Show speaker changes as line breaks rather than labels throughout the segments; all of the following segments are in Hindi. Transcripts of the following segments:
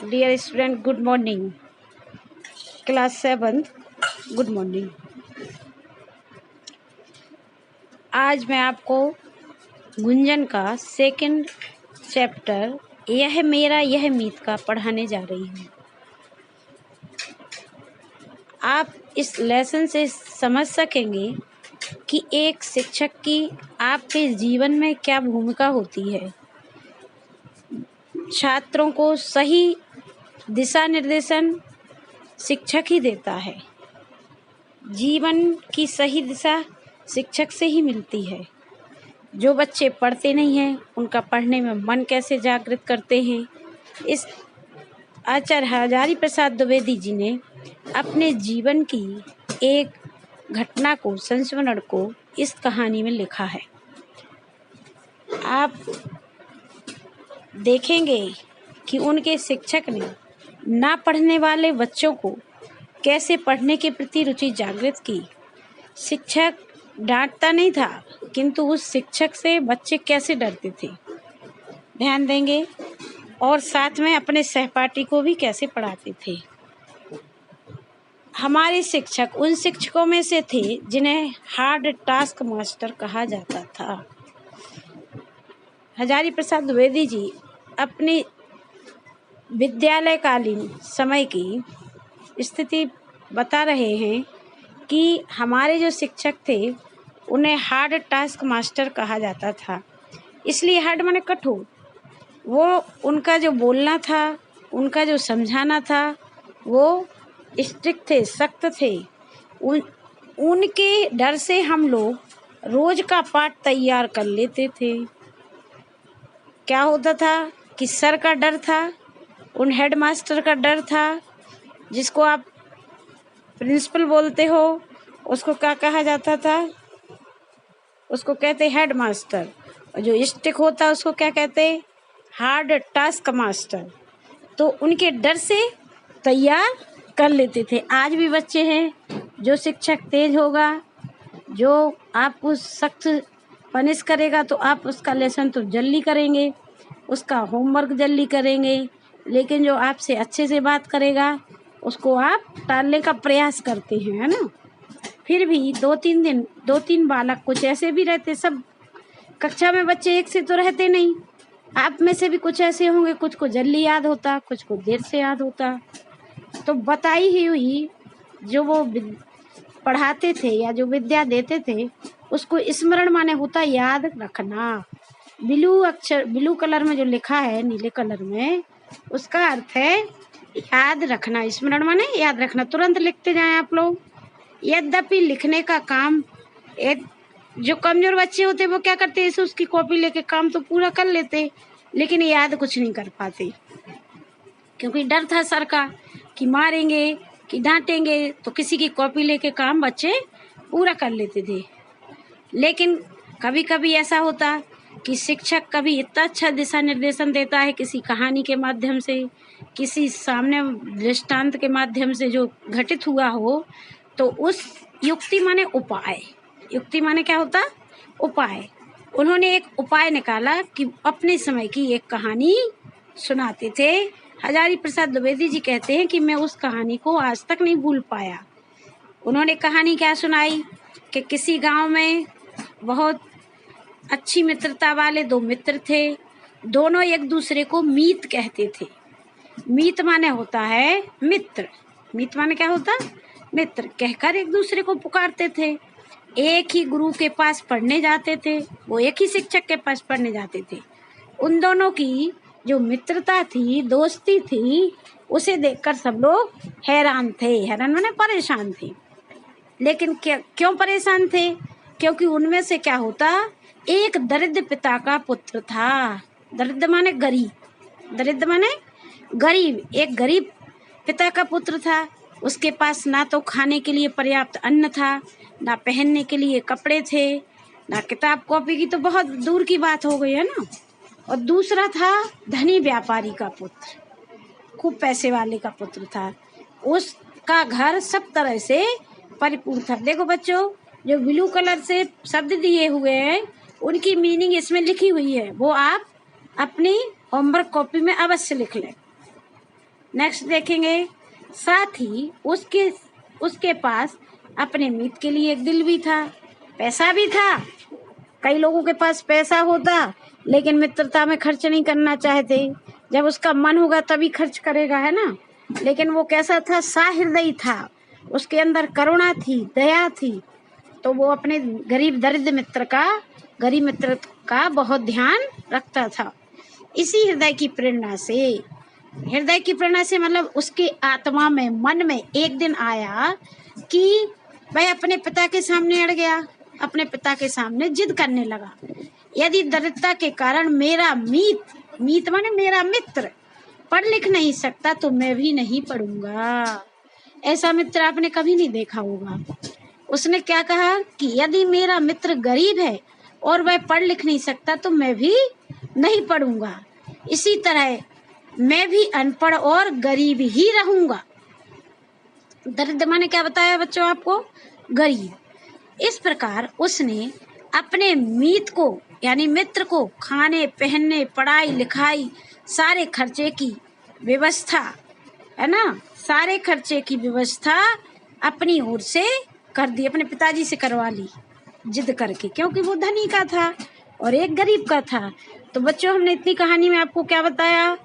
Dear student, good morning. Class 7, good morning. आज मैं आपको गुंजन का सेकंड चैप्टर यह मेरा यह मीत का पढ़ाने जा रही हूँ। आप इस लेसन से समझ सकेंगे कि एक शिक्षक की आपके जीवन में क्या भूमिका होती है। छात्रों को सही दिशा निर्देशन शिक्षक ही देता है। जीवन की सही दिशा शिक्षक से ही मिलती है। जो बच्चे पढ़ते नहीं हैं उनका पढ़ने में मन कैसे जागृत करते हैं, इस आचार्य हजारी प्रसाद द्विवेदी जी ने अपने जीवन की एक घटना को, संस्मरण को इस कहानी में लिखा है। आप देखेंगे कि उनके शिक्षक ने ना पढ़ने वाले बच्चों को कैसे पढ़ने के प्रति रुचि जागृत की। शिक्षक डांटता नहीं था, किंतु उस शिक्षक से बच्चे कैसे डरते थे, ध्यान देंगे। और साथ में अपने सहपाठी को भी कैसे पढ़ाते थे। हमारे शिक्षक उन शिक्षकों में से थे जिन्हें हार्ड टास्क मास्टर कहा जाता था। हजारी प्रसाद द्विवेदी जी अपनी विद्यालयकालीन समय की स्थिति बता रहे हैं कि हमारे जो शिक्षक थे उन्हें हार्ड टास्क मास्टर कहा जाता था। इसलिए हार्ड माने कठोर। वो उनका जो बोलना था, उनका जो समझाना था, वो स्ट्रिक्ट थे, सख्त थे। उनके डर से हम लोग रोज का पाठ तैयार कर लेते थे। क्या होता था कि सर का डर था, उन हेड मास्टर का डर था, जिसको आप प्रिंसिपल बोलते हो, उसको क्या कहा जाता था? उसको कहते हेड मास्टर। और जो स्ट्रिक्ट होता है उसको क्या कहते? Hard task master. तो उनके डर से तैयार कर लेते थे। आज भी बच्चे हैं, जो शिक्षक तेज होगा, जो आपको सख्त पनिश करेगा तो आप उसका लेसन तो जल्दी करेंगे, उसका होमवर्क जल्दी करेंगे। लेकिन जो आपसे अच्छे से बात करेगा उसको आप टालने का प्रयास करते हैं, है ना। फिर भी 2-3 बालक कुछ ऐसे भी रहते। सब कक्षा में बच्चे एक से तो रहते नहीं। आप में से भी कुछ ऐसे होंगे, कुछ को जल्दी याद होता, कुछ को देर से याद होता। तो बताई ही हुई जो वो पढ़ाते थे या जो विद्या देते थे, उसको स्मरण माने होता याद रखना। ब्लू कलर में जो लिखा है, नीले कलर में, उसका अर्थ है याद रखना। स्मरण माने याद रखना। तुरंत लिखते जाएं आप लोग। यद्यपि लिखने का काम जो कमजोर बच्चे होते वो क्या करते, इसे उसकी कॉपी लेके काम तो पूरा कर लेते, लेकिन याद कुछ नहीं कर पाते, क्योंकि डर था सर का कि मारेंगे कि डांटेंगे। तो किसी की कॉपी लेके काम बच्चे पूरा कर लेते थे। लेकिन कभी कभी ऐसा होता कि शिक्षक कभी इतना अच्छा दिशा निर्देशन देता है किसी कहानी के माध्यम से, किसी सामने दृष्टांत के माध्यम से जो घटित हुआ हो, तो उस युक्ति माने उपाय। युक्ति माने क्या होता? उपाय। उन्होंने एक उपाय निकाला कि अपने समय की एक कहानी सुनाते थे। हजारी प्रसाद द्विवेदी जी कहते हैं कि मैं उस कहानी को आज तक नहीं भूल पाया। उन्होंने कहानी क्या सुनाई कि किसी गांव में बहुत अच्छी मित्रता वाले 2 मित्र थे। दोनों एक दूसरे को मीत कहते थे। मीत माने होता है मित्र। मीत माने क्या होता? मित्र। कहकर एक दूसरे को पुकारते थे। एक ही गुरु के पास पढ़ने जाते थे, वो एक ही शिक्षक के पास पढ़ने जाते थे। उन दोनों की जो मित्रता थी, दोस्ती थी, उसे देखकर सब लोग हैरान थे। हैरान माने परेशान थे। लेकिन क्यों परेशान थे? क्योंकि उनमें से क्या होता, एक दरिद्र पिता का पुत्र था। दरिद्र माने गरीब। दरिद्र माने गरीब। एक गरीब पिता का पुत्र था। उसके पास ना तो खाने के लिए पर्याप्त अन्न था, ना पहनने के लिए कपड़े थे, ना किताब कॉपी की तो बहुत दूर की बात हो गई, है ना। और दूसरा था धनी व्यापारी का पुत्र, खूब पैसे वाले का पुत्र था। उसका घर सब तरह से परिपूर्ण था। देखो बच्चों, जो ब्लू कलर से शब्द दिए हुए हैं उनकी मीनिंग इसमें लिखी हुई है, वो आप अपनी होमवर्क कॉपी में अवश्य लिख लें। नेक्स्ट देखेंगे, साथ ही उसके पास अपने मीत के लिए एक दिल भी था, पैसा भी था। कई लोगों के पास पैसा होता लेकिन मित्रता में खर्च नहीं करना चाहते, जब उसका मन होगा तभी खर्च करेगा, है ना। लेकिन वो कैसा था, सहृदयी था, उसके अंदर करुणा थी, दया थी, तो वो अपने गरीब मित्र का बहुत ध्यान रखता था। इसी हृदय की प्रेरणा से मतलब उसके आत्मा में, मन में एक दिन आया कि वह अपने पिता के सामने अड़ गया, अपने पिता के सामने जिद करने लगा, यदि दरिद्रता के कारण मेरा मीत माने मेरा मित्र पढ़ लिख नहीं सकता तो मैं भी नहीं पढ़ूंगा। ऐसा मित्र आपने कभी नहीं देखा होगा। उसने क्या कहा कि यदि मेरा मित्र गरीब है और वह पढ़ लिख नहीं सकता तो मैं भी नहीं पढ़ूंगा, इसी तरह मैं भी अनपढ़ और गरीब ही रहूंगा। दरिद्र माने क्या बताया बच्चों आपको, गरीब। इस प्रकार उसने अपने मीत को यानी मित्र को खाने पहनने पढ़ाई लिखाई सारे खर्चे की व्यवस्था, है ना, सारे खर्चे की व्यवस्था अपनी ओर से कर दी, अपने पिताजी से करवा ली जिद करके, क्योंकि वो धनी का था और एक गरीब का था। तो बच्चों हमने इतनी कहानी में आपको क्या बताया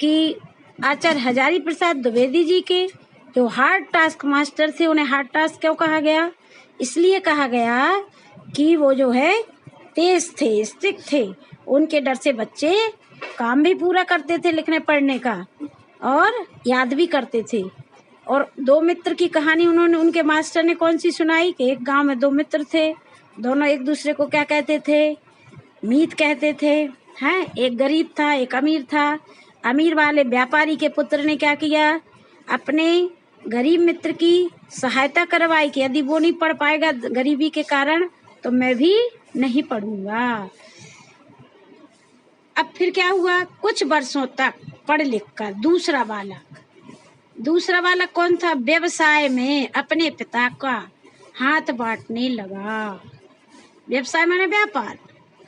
कि आचार्य हजारी प्रसाद द्विवेदी जी के जो हार्ड टास्क मास्टर थे, उन्हें हार्ड टास्क क्यों कहा गया, इसलिए कहा गया कि वो जो है तेज थे, स्ट्रिक्ट थे, उनके डर से बच्चे काम भी पूरा करते थे लिखने पढ़ने का और याद भी करते थे। और दो मित्र की कहानी उनके मास्टर ने कौन सी सुनाई कि एक गांव में दो मित्र थे, दोनों एक दूसरे को क्या कहते थे, मीत कहते थे, हैं। एक गरीब था, एक अमीर था। अमीर वाले व्यापारी के पुत्र ने क्या किया, अपने गरीब मित्र की सहायता करवाई कि यदि वो नहीं पढ़ पाएगा गरीबी के कारण तो मैं भी नहीं पढ़ूंगा। अब फिर क्या हुआ, कुछ वर्षों तक पढ़ लिख कर दूसरा बालक कौन था, व्यवसाय में अपने पिता का हाथ बांटने लगा। व्यवसाय माने व्यापार,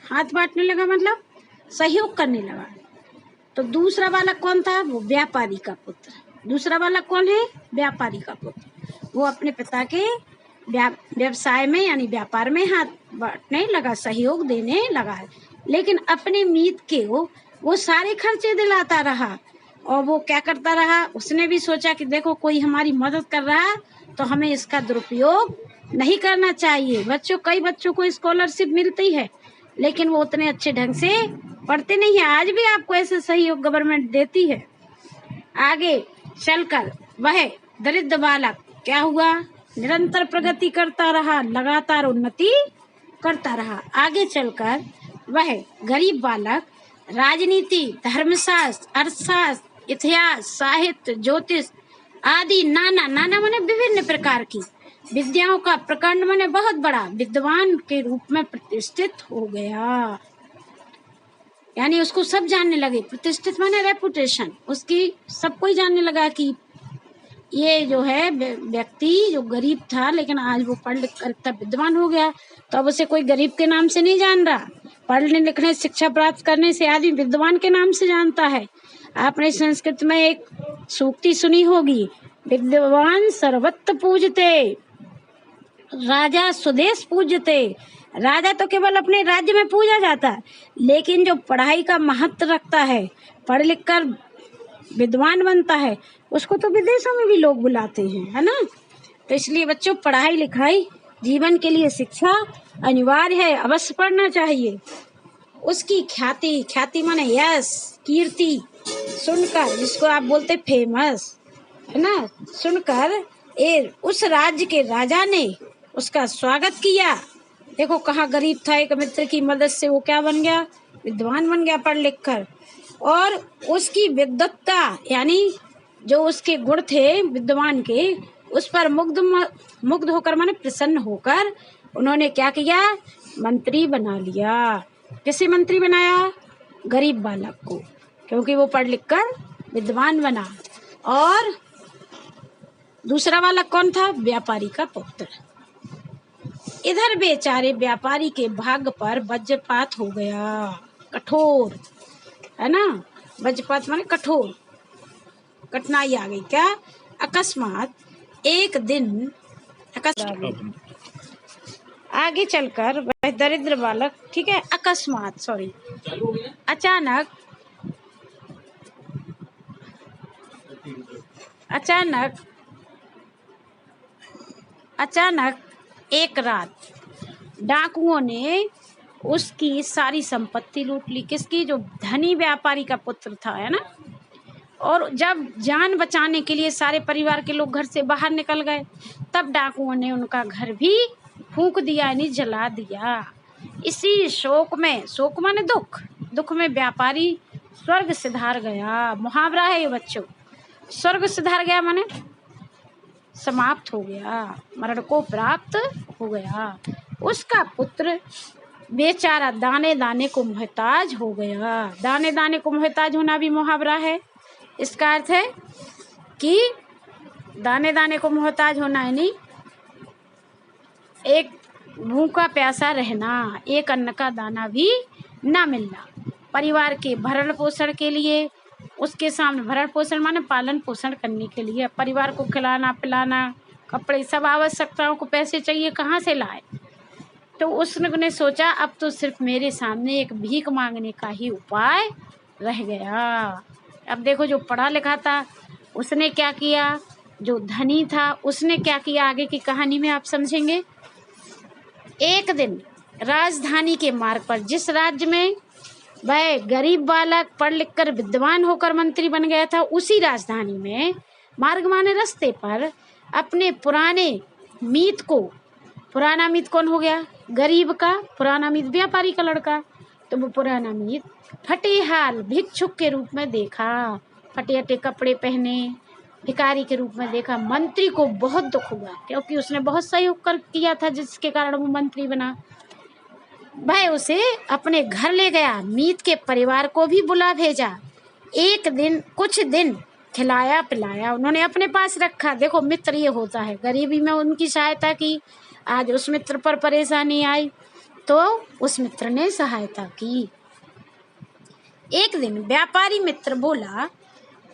हाथ बांटने लगा मतलब सहयोग करने लगा। तो दूसरा बालक कौन था, वो व्यापारी का पुत्र। दूसरा बालक कौन है, व्यापारी का पुत्र। वो अपने पिता के व्यवसाय में यानी व्यापार में हाथ बांटने लगा, सहयोग देने लगा, लेकिन अपने मीत के वो सारे खर्चे दिलाता रहा। और वो क्या करता रहा, उसने भी सोचा कि देखो कोई हमारी मदद कर रहा तो हमें इसका दुरुपयोग नहीं करना चाहिए। बच्चों, कई बच्चों को स्कॉलरशिप मिलती है लेकिन वो उतने अच्छे ढंग से पढ़ते नहीं है। आज भी आपको ऐसे सहयोग गवर्नमेंट देती है। आगे चलकर वह दरिद्र बालक क्या हुआ, निरंतर प्रगति करता रहा, लगातार उन्नति करता रहा। आगे चलकर वह गरीब बालक राजनीति, धर्मशास्त्र, अर्थशास्त्र, इतिहास, साहित्य, ज्योतिष आदि नाना माने विभिन्न प्रकार की विद्याओं का प्रकांड माने बहुत बड़ा विद्वान के रूप में प्रतिष्ठित हो गया। यानी उसको सब जानने लगे। प्रतिष्ठित माने रेपुटेशन, उसकी सब कोई जानने लगा कि ये जो है व्यक्ति जो गरीब था लेकिन आज वो पढ़ लिख कर इतना विद्वान हो गया, तो अब उसे कोई गरीब के नाम से नहीं जान रहा। पढ़ने लिखने शिक्षा प्राप्त करने से आदमी विद्वान के नाम से जानता है। आपने संस्कृत में एक सूक्ति सुनी होगी, विद्वान सर्वत्र पूजते राजा स्वदेश पूजते। राजा तो केवल अपने राज्य में पूजा जाता है, लेकिन जो पढ़ाई का महत्व रखता है, पढ़ लिख कर विद्वान बनता है, उसको तो विदेशों में भी लोग बुलाते हैं, है ना। तो इसलिए बच्चों, पढ़ाई लिखाई जीवन के लिए शिक्षा अनिवार्य है, अवश्य पढ़ना चाहिए। उसकी ख्याति माने यश, कीर्ति सुनकर, जिसको आप बोलते फेमस, है ना, सुनकर उस राज्य के राजा ने उसका स्वागत किया। देखो कहाँ गरीब था, एक मित्र की मदद से वो क्या बन गया, विद्वान बन गया पढ़ लिख कर। और उसकी विद्वत्ता यानी जो उसके गुण थे विद्वान के, उस पर मुग्ध होकर माने प्रसन्न होकर उन्होंने क्या किया, मंत्री बना लिया। किसे मंत्री बनाया, गरीब बालक को, क्योंकि वो पढ़ लिख कर विद्वान बना। और दूसरा बालक कौन था, व्यापारी का पुत्र। इधर बेचारे व्यापारी के भाग्य पर वज्रपात हो गया, कठोर, है ना, वज्रपात माने कठोर। कठिनाई आ गई। क्या? अकस्मात एक दिन आगे चलकर वह दरिद्र बालक, ठीक है, अकस्मात सॉरी अचानक अचानक अचानक एक रात डाकुओं ने उसकी सारी संपत्ति लूट ली। किसकी? जो धनी व्यापारी का पुत्र था, है ना। और जब जान बचाने के लिए सारे परिवार के लोग घर से बाहर निकल गए, तब डाकुओं ने उनका घर भी फूंक दिया, यानी जला दिया। इसी शोक माने दुख, दुख में व्यापारी स्वर्ग सिधार गया। मुहावरा है ये बच्चों। स्वर्ग सिधार गया माने समाप्त हो गया, मरण को प्राप्त हो गया। उसका पुत्र बेचारा दाने दाने को मोहताज हो गया। दाने दाने को मोहताज होना भी मुहावरा है। इसका अर्थ है कि दाने दाने को मोहताज होना है, नहीं एक भूखा प्यासा रहना, एक अन्न का दाना भी ना मिलना। परिवार के भरण पोषण के लिए, उसके सामने भरण पोषण माने पालन पोषण करने के लिए, परिवार को खिलाना पिलाना, कपड़े, सब आवश्यकताओं को पैसे चाहिए, कहाँ से लाए। तो उसने सोचा अब तो सिर्फ मेरे सामने एक भीख मांगने का ही उपाय रह गया। अब देखो, जो पढ़ा लिखा था उसने क्या किया, जो धनी था उसने क्या किया, आगे की कहानी में आप समझेंगे। एक दिन राजधानी के मार्ग पर, जिस राज्य में वह गरीब बालक पढ़ लिख कर विद्वान होकर मंत्री बन गया था, उसी राजधानी में मार्ग माने रास्ते पर अपने पुराने मीत को, पुराना मीत कौन हो गया? गरीब का, पुराना मीत व्यापारी का लड़का, तो वो पुराना मीत फटे हाल भिक्षुक के रूप में देखा, फटे हटे कपड़े पहने भिखारी के रूप में देखा। मंत्री को बहुत दुख हुआ, क्योंकि उसने बहुत सहयोग किया था, जिसके कारण वो मंत्री बना। वह उसे अपने घर ले गया, मीत के परिवार को भी बुला भेजा। एक दिन कुछ दिन खिलाया पिलाया, उन्होंने अपने पास रखा। देखो मित्र ये होता है, गरीबी में उनकी सहायता की। आज उस मित्र पर परेशानी आई तो उस मित्र ने सहायता की। एक दिन व्यापारी मित्र बोला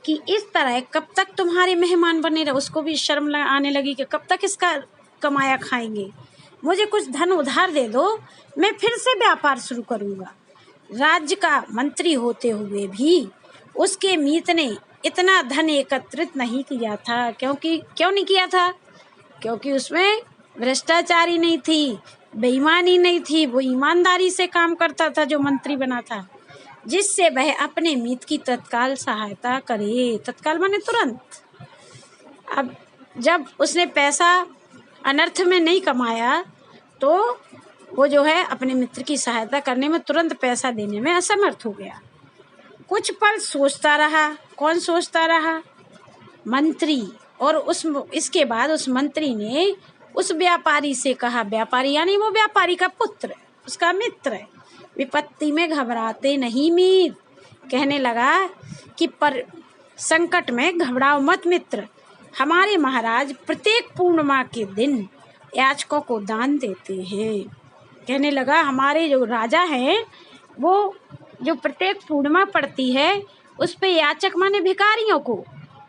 कि इस तरह कब तक तुम्हारे मेहमान बने रहे। उसको भी शर्म आने लगी कि कब तक इसका कमाया खाएंगे, मुझे कुछ धन उधार दे दो, मैं फिर से व्यापार शुरू करूँगा। राज्य का मंत्री होते हुए भी उसके मीत ने इतना धन एकत्रित नहीं किया था। क्यों नहीं किया था? क्योंकि उसमें भ्रष्टाचारी नहीं थी, बेईमानी नहीं थी, वो ईमानदारी से काम करता था जो मंत्री बना था, जिससे वह अपने मीत की तत्काल सहायता करे। तत्काल माने तुरंत। अब जब उसने पैसा अनर्थ में नहीं कमाया तो वो जो है अपने मित्र की सहायता करने में, तुरंत पैसा देने में असमर्थ हो गया। कुछ पल सोचता रहा। कौन सोचता रहा? मंत्री। और इसके बाद उस मंत्री ने उस व्यापारी से कहा, व्यापारी यानी वो व्यापारी का पुत्र, उसका मित्र है, विपत्ति में घबराते नहीं मीत। कहने लगा कि पर संकट में घबराओ मत मित्र, हमारे महाराज प्रत्येक पूर्णिमा के दिन याचकों को दान देते हैं। कहने लगा हमारे जो राजा हैं वो जो प्रत्येक पूर्णिमा पड़ती है उस पे याचक माने भिखारियों को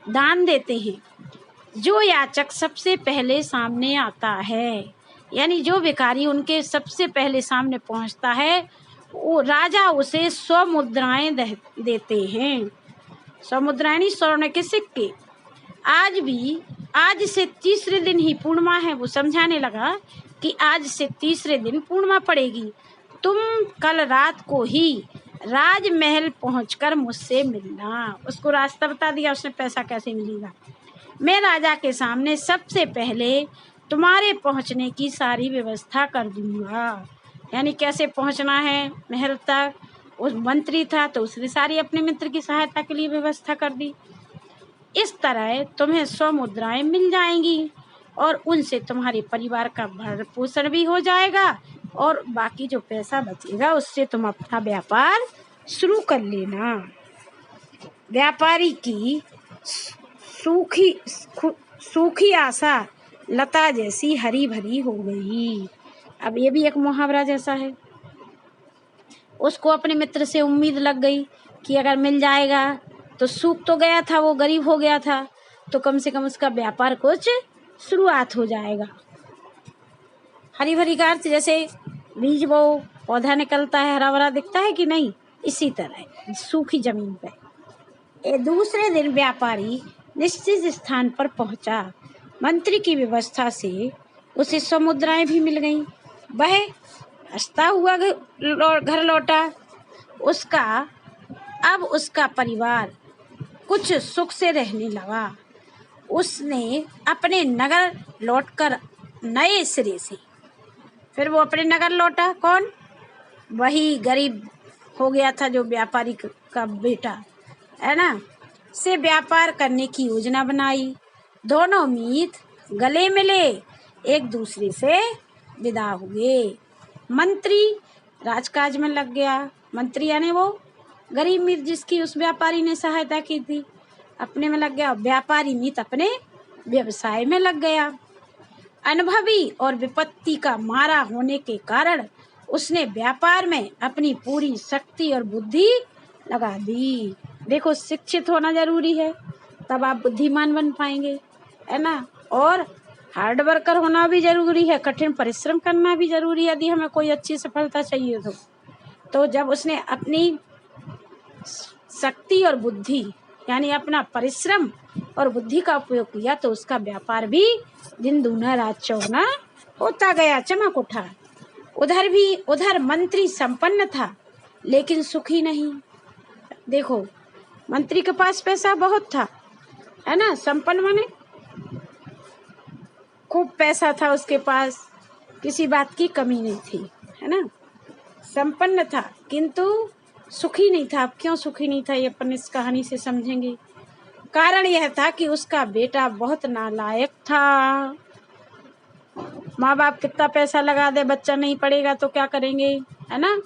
दान देते हैं। जो याचक सबसे पहले सामने आता है, यानी जो भिखारी उनके सबसे पहले सामने पहुंचता है, वो राजा उसे 100 मुद्राएं देते हैं। 100 मुद्राएं स्वर्ण के सिक्के। आज से तीसरे दिन ही पूर्णिमा है। वो समझाने लगा कि आज से तीसरे दिन पूर्णिमा पड़ेगी, तुम कल रात को ही राजमहल पहुंचकर मुझसे मिलना। उसको रास्ता बता दिया उसने, पैसा कैसे मिलेगा। मैं राजा के सामने सबसे पहले तुम्हारे पहुंचने की सारी व्यवस्था कर दूंगा। यानी कैसे पहुंचना है महल तक। उस मंत्री था तो उसने सारी अपने मित्र की सहायता के लिए व्यवस्था कर दी। इस तरह तुम्हें 100 मुद्राएं मिल जाएंगी और उनसे तुम्हारे परिवार का भरण पोषण भी हो जाएगा, और बाकी जो पैसा बचेगा उससे तुम अपना व्यापार शुरू कर लेना। व्यापारी की सूखी आशा लता जैसी हरी भरी हो गई। अब ये भी एक मुहावरा जैसा है। उसको अपने मित्र से उम्मीद लग गई कि अगर मिल जाएगा तो सूख तो गया था, वो गरीब हो गया था, तो कम से कम उसका व्यापार कुछ शुरुआत हो जाएगा। हरी भरी का अर्थ जैसे बीज बो पौधा निकलता है, हरा भरा दिखता है कि नहीं, इसी तरह सूखी जमीन पे। दूसरे दिन व्यापारी निश्चित स्थान पर पहुंचा। मंत्री की व्यवस्था से उसे 100 मुद्राएं भी मिल गईं। वह हंसता हुआ घर लौटा। अब उसका परिवार कुछ सुख से रहने लगा। उसने अपने नगर लौटकर नए सिरे से, फिर वो अपने नगर लौटा। कौन? वही गरीब हो गया था जो व्यापारी का बेटा है ना, से व्यापार करने की योजना बनाई। दोनों मीत गले मिले, एक दूसरे से विदा हुए। मंत्री राजकाज में लग गया। मंत्री यानी वो गरीब मीत जिसकी उस व्यापारी ने सहायता की थी, अपने में लग गया। व्यापारी मीत अपने व्यवसाय में लग गया। अनुभवी और विपत्ति का मारा होने के कारण उसने व्यापार में अपनी पूरी शक्ति और बुद्धि लगा दी। देखो, शिक्षित होना जरूरी है, तब आप बुद्धिमान बन पाएंगे, है ना। और हार्ड वर्कर होना भी जरूरी है, कठिन परिश्रम करना भी जरूरी है यदि हमें कोई अच्छी सफलता चाहिए तो जब उसने अपनी शक्ति और बुद्धि यानी अपना परिश्रम और बुद्धि का उपयोग किया तो उसका व्यापार भी दिन दूना रात चौगुना होता गया, चमक उठा। उधर मंत्री संपन्न था लेकिन सुखी नहीं। देखो, मंत्री के पास पैसा बहुत था, है ना। संपन्न माने खूब पैसा था उसके पास, किसी बात की कमी नहीं थी, है ना। संपन्न था किंतु सुखी नहीं था। अब क्यों सुखी नहीं था ये अपन इस कहानी से समझेंगे। कारण यह था कि उसका बेटा बहुत नालायक था। माँ बाप कितना पैसा लगा दे, बच्चा नहीं पढ़ेगा तो क्या करेंगे, है ना।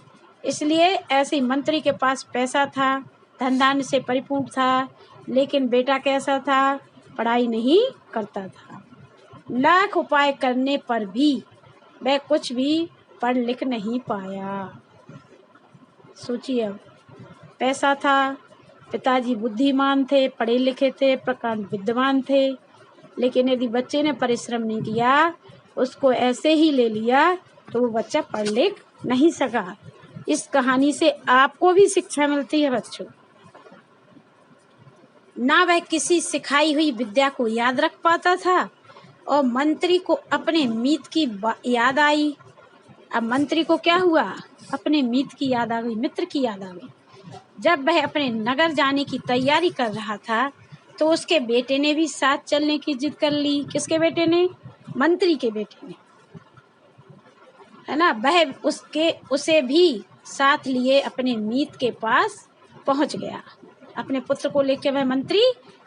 इसलिए ऐसे ही मंत्री के पास पैसा था, धन धान्य से परिपूर्ण था, लेकिन बेटा कैसा था? पढ़ाई नहीं करता था। लाख उपाय करने पर भी वह कुछ भी पढ़ लिख नहीं पाया। सोचिए, अब पैसा था, पिताजी बुद्धिमान थे, पढ़े लिखे थे, प्रकांड विद्वान थे, लेकिन यदि बच्चे ने परिश्रम नहीं किया, उसको ऐसे ही ले लिया, तो वो बच्चा पढ़ लिख नहीं सका। इस कहानी से आपको भी शिक्षा मिलती है बच्चों। ना वह किसी सिखाई हुई विद्या को याद रख पाता था और मंत्री को अपने मीत की याद आई। अब मंत्री को क्या हुआ? अपने मीत की याद आ गई, मित्र की याद आ गई। जब वह अपने नगर जाने की तैयारी कर रहा था तो उसके बेटे ने भी साथ चलने की जिद कर ली। किसके बेटे ने? मंत्री के बेटे ने, है ना। वह उसे भी साथ लिए अपने मीत के पास पहुंच गया। अपने पुत्र को लेकर वह मंत्री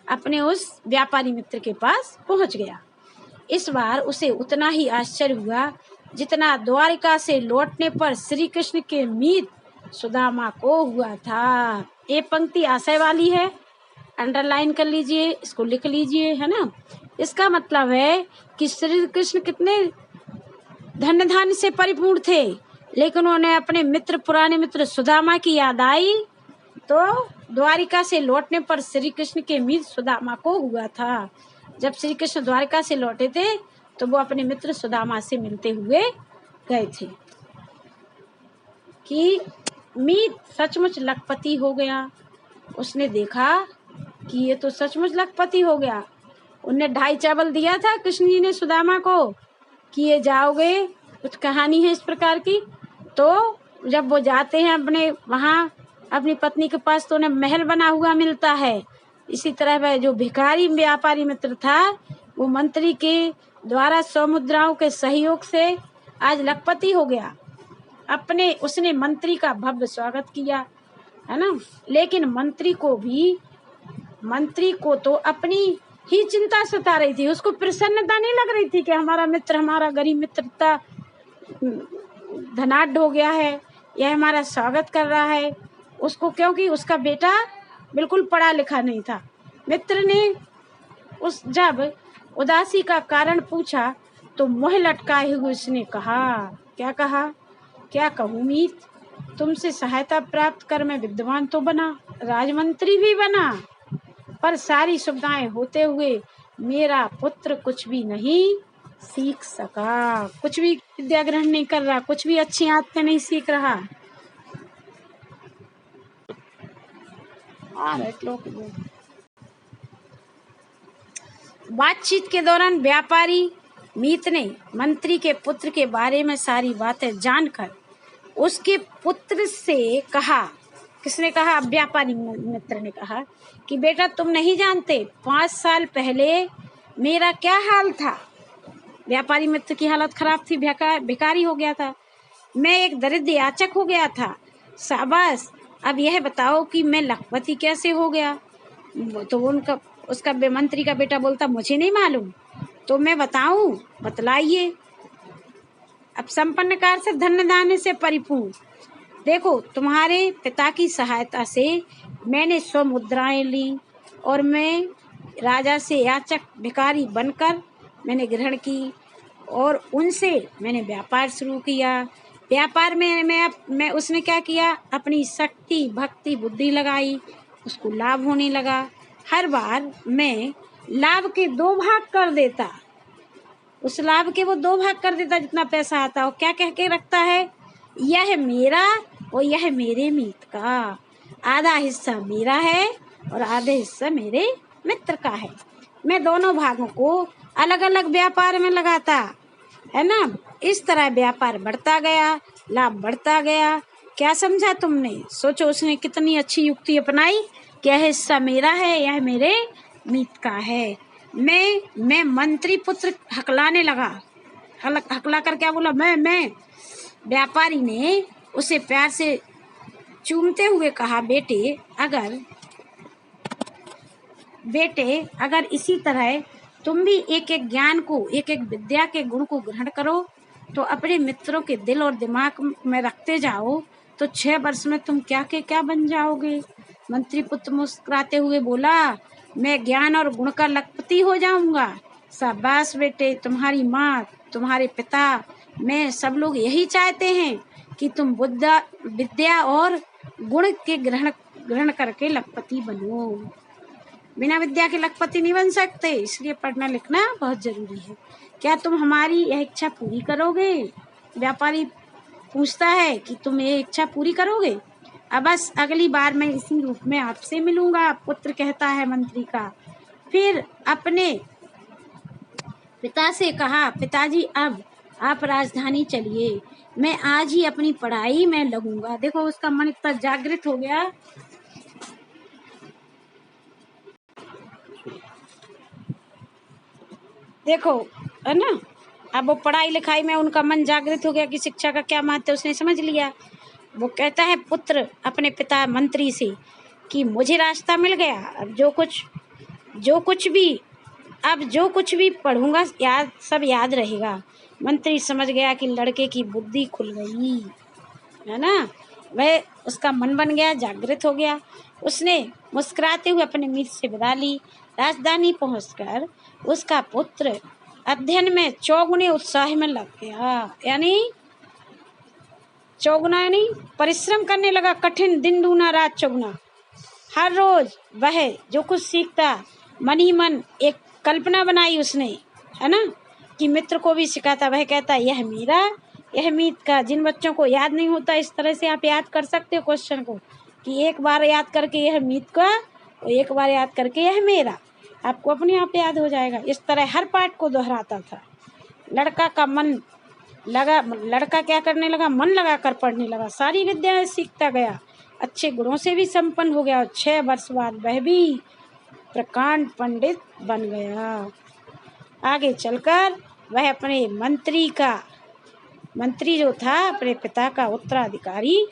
अपने उस व्यापारी मित्र के पास पहुंच गया। इस बार उसे उतना ही आश्चर्य हुआ जितना द्वारिका से लौटने पर श्री कृष्ण के मीत सुदामा को हुआ था। ये पंक्ति आशय वाली है, अंडरलाइन कर लीजिए, इसको लिख लीजिए, है ना। इसका मतलब है कि श्री कृष्ण कितने धन धान्य से परिपूर्ण थे, लेकिन उन्हें अपने मित्र, पुराने मित्र सुदामा की याद आई तो द्वारिका से लौटने पर श्री कृष्ण के मीत सुदामा को हुआ था। जब श्री कृष्ण द्वारिका से लौटे थे तो वो अपने मित्र सुदामा से मिलते हुए गए थे कि मीत सचमुच लखपति हो गया। उसने देखा कि ये तो सचमुच लखपति हो गया। उनने 2.5 चावल दिया था कृष्ण जी ने सुदामा को कि ये जाओगे, कुछ कहानी है इस प्रकार की। तो जब वो जाते हैं अपनी पत्नी के पास तो उन्हें महल बना हुआ मिलता है। इसी तरह वह जो भिखारी व्यापारी मित्र था वो मंत्री के द्वारा 100 मुद्राओं के सहयोग से आज लखपति हो गया। उसने मंत्री का भव्य स्वागत किया, है ना। लेकिन मंत्री को तो अपनी ही चिंता सता रही थी। उसको प्रसन्नता नहीं लग रही थी कि हमारा गरीब मित्र इतना धनाढ्य हो गया है, यह हमारा स्वागत कर रहा है। उसको क्योंकि उसका बेटा बिल्कुल पढ़ा लिखा नहीं था। मित्र ने जब उदासी का कारण पूछा तो मुँह लटकाए हुए उसने कहा, क्या कहा? क्या कहूँ मीत, तुमसे सहायता प्राप्त कर मैं विद्वान तो बना, राजमंत्री भी बना, पर सारी सुविधाएं होते हुए मेरा पुत्र कुछ भी नहीं सीख सका, कुछ भी विद्या ग्रहण नहीं कर रहा, कुछ भी अच्छी आदतें नहीं सीख रहा। बातचीत के दौरान व्यापारी मीत ने मंत्री के पुत्र के बारे में सारी बातें जानकर उसके पुत्र से कहा। किसने कहा? व्यापारी मित्र ने कहा कि बेटा तुम नहीं जानते 5 साल पहले मेरा क्या हाल था। व्यापारी मित्र की हालत खराब थी, भिखारी हो गया था, मैं एक दरिद्र याचक हो गया था। शाबाश, अब यह बताओ कि मैं लखपति कैसे हो गया। तो उसका मंत्री का बेटा बोलता मुझे नहीं मालूम, तो मैं बताऊं, बतलाइए। अब संपन्न कार से धन दाने से परिपूर्ण। देखो तुम्हारे पिता की सहायता से मैंने 100 मुद्राएं ली और मैं राजा से याचक भिखारी बनकर मैंने ग्रहण की और उनसे मैंने व्यापार शुरू किया। व्यापार में मैं उसने क्या किया? अपनी शक्ति भक्ति बुद्धि लगाई, उसको लाभ होने लगा। हर बार मैं लाभ के 2 भाग कर देता, उस लाभ के वो 2 भाग कर देता जितना पैसा आता। और क्या कह के रखता है? यह मेरा और यह मेरे मीत का, आधा हिस्सा मेरा है और आधा हिस्सा मेरे मित्र का है। मैं दोनों भागों को अलग अलग व्यापार में लगाता है ना। इस तरह व्यापार बढ़ता गया, लाभ बढ़ता गया। क्या समझा तुमने? सोचो उसने कितनी अच्छी युक्ति अपनाई कि यह हिस्सा मेरा है, यह मेरे मीत का है। मैं मंत्री पुत्र हकलाने लगा। हकला कर क्या बोला? मैं। व्यापारी ने उसे प्यार से चूमते हुए कहा, बेटे अगर इसी तरह तुम भी एक एक ज्ञान को, एक एक विद्या के गुण को ग्रहण करो तो अपने मित्रों के दिल और दिमाग में रखते जाओ तो 6 वर्ष में तुम क्या के क्या बन जाओगे। मंत्री पुत्र मुस्कुराते हुए बोला, मैं ज्ञान और गुण का लखपति हो जाऊंगा। शाबाश बेटे, तुम्हारी माँ, तुम्हारे पिता, मैं सब लोग यही चाहते हैं कि तुम विद्या और गुण के ग्रहण करके लखपति बनो। बिना विद्या के लखपति नहीं बन सकते, इसलिए पढ़ना लिखना बहुत जरूरी है। क्या तुम हमारी यह इच्छा पूरी करोगे? व्यापारी पूछता है कि तुम ये इच्छा पूरी करोगे? अब बस अगली बार मैं इसी रूप में आपसे मिलूंगा, पुत्र कहता है मंत्री का। फिर अपने पिता से कहा, पिताजी अब आप राजधानी चलिए, मैं आज ही अपनी पढ़ाई में लगूंगा। देखो उसका मन इतना जागृत हो गया। देखो है ना, अब वो पढ़ाई लिखाई में उनका मन जागृत हो गया कि शिक्षा का क्या महत्व है, उसने समझ लिया। वो कहता है पुत्र अपने पिता मंत्री से कि मुझे रास्ता मिल गया, अब जो कुछ भी पढ़ूंगा सब याद रहेगा। मंत्री समझ गया कि लड़के की बुद्धि खुल गई है ना, वह उसका मन बन गया, जागृत हो गया। उसने मुस्कुराते हुए अपने मित्र से विदा ली। राजधानी पहुंचकर उसका पुत्र अध्ययन में चौगुने उत्साह में लग गया, यानी चौगुना यानी परिश्रम करने लगा। कठिन दिन दूना रात चौगुना। हर रोज वह जो कुछ सीखता मन ही मन एक कल्पना बनाई उसने, है ना, कि मित्र को भी सिखाता। वह कहता यह मेरा, यह मीत का। जिन बच्चों को याद नहीं होता, इस तरह से आप याद कर सकते हो क्वेश्चन को कि एक बार याद करके यह मीत का और एक बार याद करके यह मेरा, आपको अपने आप याद हो जाएगा। इस तरह हर पाठ को दोहराता था। लड़का क्या करने लगा? मन लगा कर पढ़ने लगा, सारी विद्याएं सीखता गया, अच्छे गुणों से भी संपन्न हो गया और 6 वर्ष बाद वह भी प्रकांड पंडित बन गया। आगे चलकर वह अपने मंत्री जो था अपने पिता का उत्तराधिकारी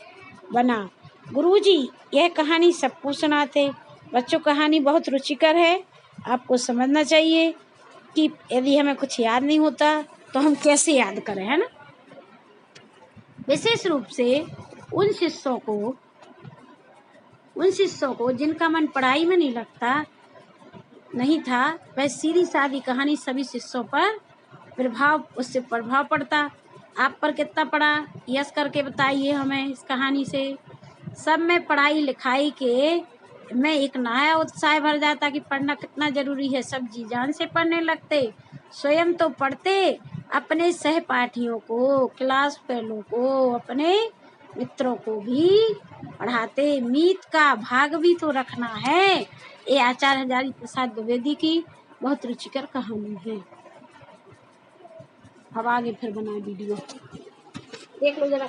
बना। गुरुजी यह कहानी सबको सुनाते। बच्चों कहानी बहुत रुचिकर है, आपको समझना चाहिए कि यदि हमें कुछ याद नहीं होता तो हम कैसे याद करें, है ना। विशेष रूप से उन शिष्यों को जिनका मन पढ़ाई में नहीं था, वह सीधी सादी कहानी सभी शिष्यों पर प्रभाव पड़ता। आप पर कितना पड़ा, यस करके बताइए हमें इस कहानी से। सब में पढ़ाई लिखाई के में एक नया उत्साह भर जाता कि पढ़ना कितना जरूरी है। सब जी जान से पढ़ने लगते, स्वयं तो पढ़ते, अपने सहपाठियों को, क्लास फेलों को, अपने मित्रों को भी पढ़ाते। मीत का भाग भी तो रखना है। ये आचार्य हजारी प्रसाद द्विवेदी की बहुत रुचिकर कहानी है। अब आगे फिर बना वीडियो, देख लो जरा।